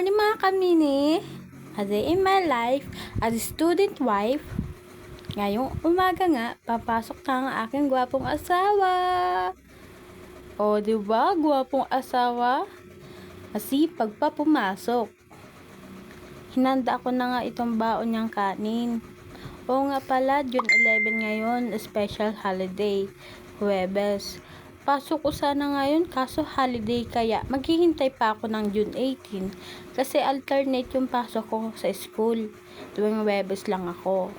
morning mga kamini! A day in my life as a student wife. Ngayong umaga nga, papasok na ang aking gwapong asawa. O diba, gwapong asawa? Masipag pa pumasok. Hinanda ko na nga itong baon niyang kanin. Oo nga pala, June 11 ngayon, special holiday, Huwebes. Pasok ko sana ngayon kaso holiday kaya maghihintay pa ako ng June 18 kasi alternate yung pasok ko sa school. Tuwing Huwebes lang ako.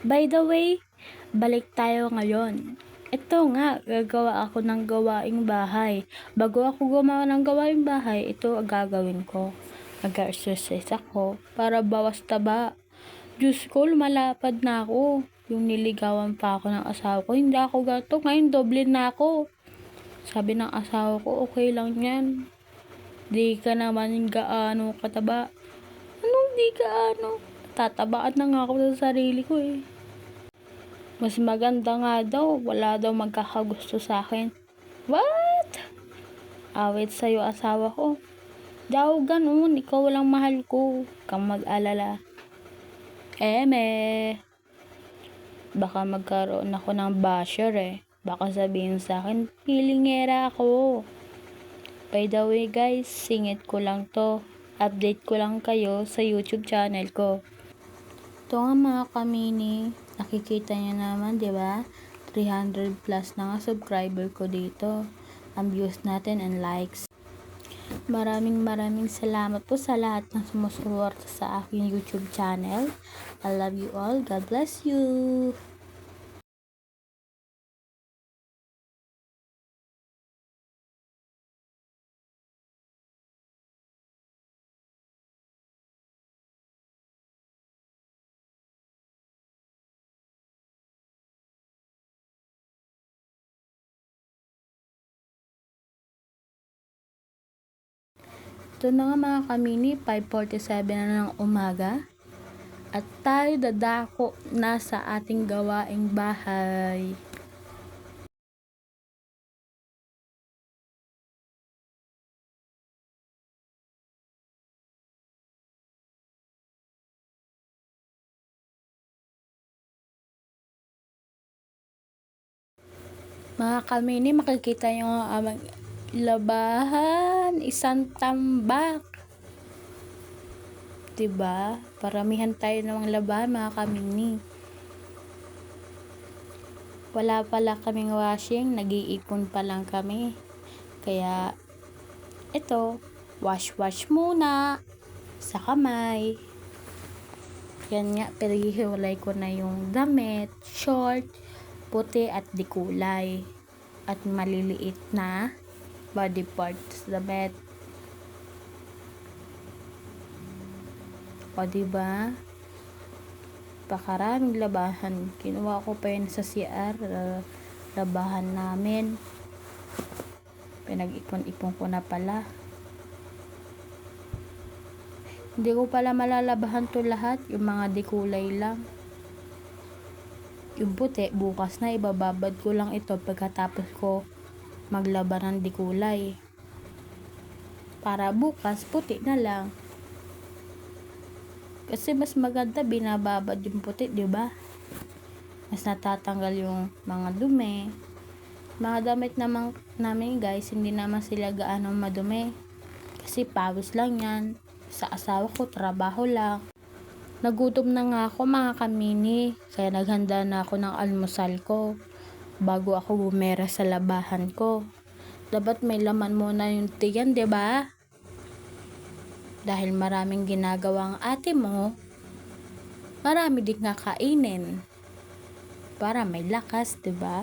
By the way, balik tayo ngayon. Ito nga, gagawa ako ng gawaing bahay. Bago ako gumawa ng gawaing bahay, ito ang gagawin ko. Mag-exercise ako para bawas taba. Diyos ko, lumalapad na ako. Yung niligawan pa ako ng asawa ko, hindi ako gato. Ngayon, doble na ako. Sabi ng asawa ko, okay lang yan. Di ka naman gaano kataba. Anong di gaano? Tatabaan na nga ako sa sarili ko eh. Mas maganda nga daw, wala daw magkakagusto sa akin. What? Awit sa'yo asawa ko. Daw ganun, ikaw lang mahal ko. Kang mag-alala. Baka magkaroon ako ng basher eh. Baka sabihin sa akin, pilingera ako. By the way guys, singit ko lang to. Update ko lang kayo sa YouTube channel ko. Ito nga mga kamini, nakikita niyo naman, di ba? 300 plus na nga subscriber ko dito. Ang views natin and likes. Maraming salamat po sa lahat ng sumusuporta sa aking YouTube channel. I love you all. God bless you. Ito na nga mga kamini, 5:47 na ng umaga. At tayo dadako na sa ating gawaing bahay. Mga kamini, makikita nyo ang labahan, isang tambak. Diba? Paramihan tayo ng labahan mga kamini. Wala pala kaming washing, nag-iipon pa lang kami. Kaya, ito, wash muna sa kamay. Yan nga, pinahihiwalay ko na yung damit, short, puti at di kulay. At maliliit na body parts damit. O diba? Pakaraming labahan. Kinuha ko pa yun sa CR. Labahan namin. Pinag-ipon-ipon ko na pala. Hindi ko pala malalabahan to lahat. Yung mga di kulay lang. Yung puti, bukas na ibababad ko lang ito pagkatapos ko maglaba ng di kulay. Para bukas, puti na lang. Kasi mas maganda binababad yung puti, di ba? Mas natatanggal yung mga dumi. Mga damit namin guys, hindi naman sila gaano madumi. Kasi pawis lang yan. Sa asawa ko, trabaho lang. Nagutom na nga ako mga kamini. Kaya naghanda na ako ng almusal ko. Bago ako bumera sa labahan ko. Dapat may laman muna yung tiyan, di ba? Dahil maraming ginagawa ang ate mo, marami din nga kainin. Para may lakas, diba?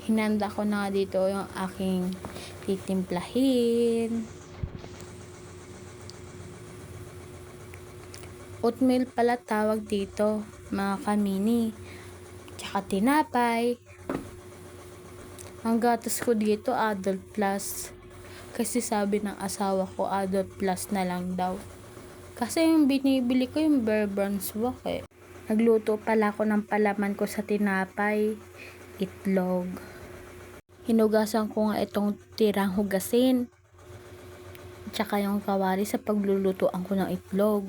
Hinanda ko na dito yung aking titimplahin. Oatmeal pala tawag dito, mga kamini. Tsaka tinapay. Ang gatas ko dito, Adult Plus. Kasi sabi ng asawa ko, Adult Plus na lang daw. Kasi yung binibili ko yung Bear Browns wok eh. Nagluto pala ako ng palaman ko sa tinapay, itlog. Hinugasan ko nga itong tirang hugasin. Tsaka yung kawali sa paglulutuan ko ng itlog.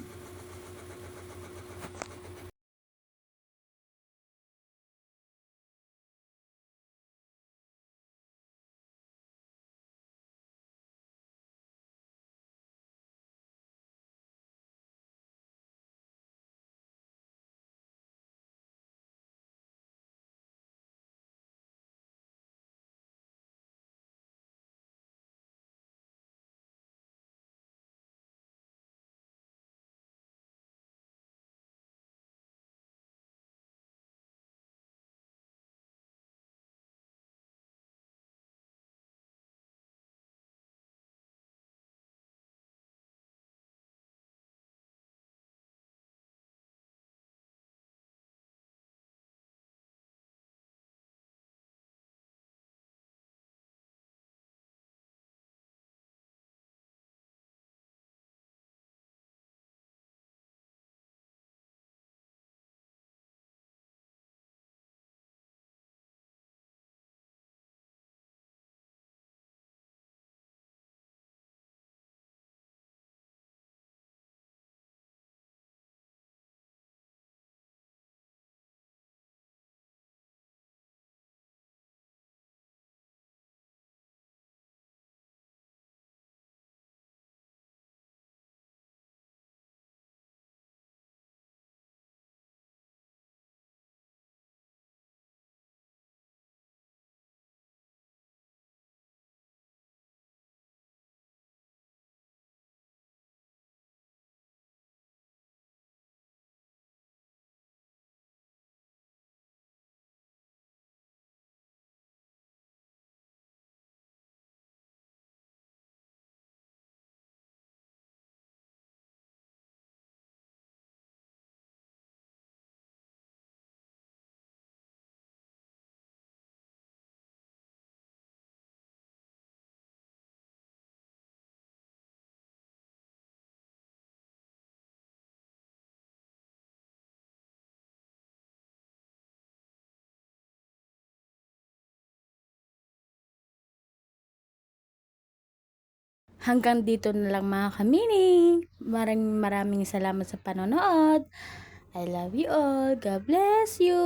Hanggang dito na lang mga kamini. Maraming salamat sa panonood. I love you all. God bless you.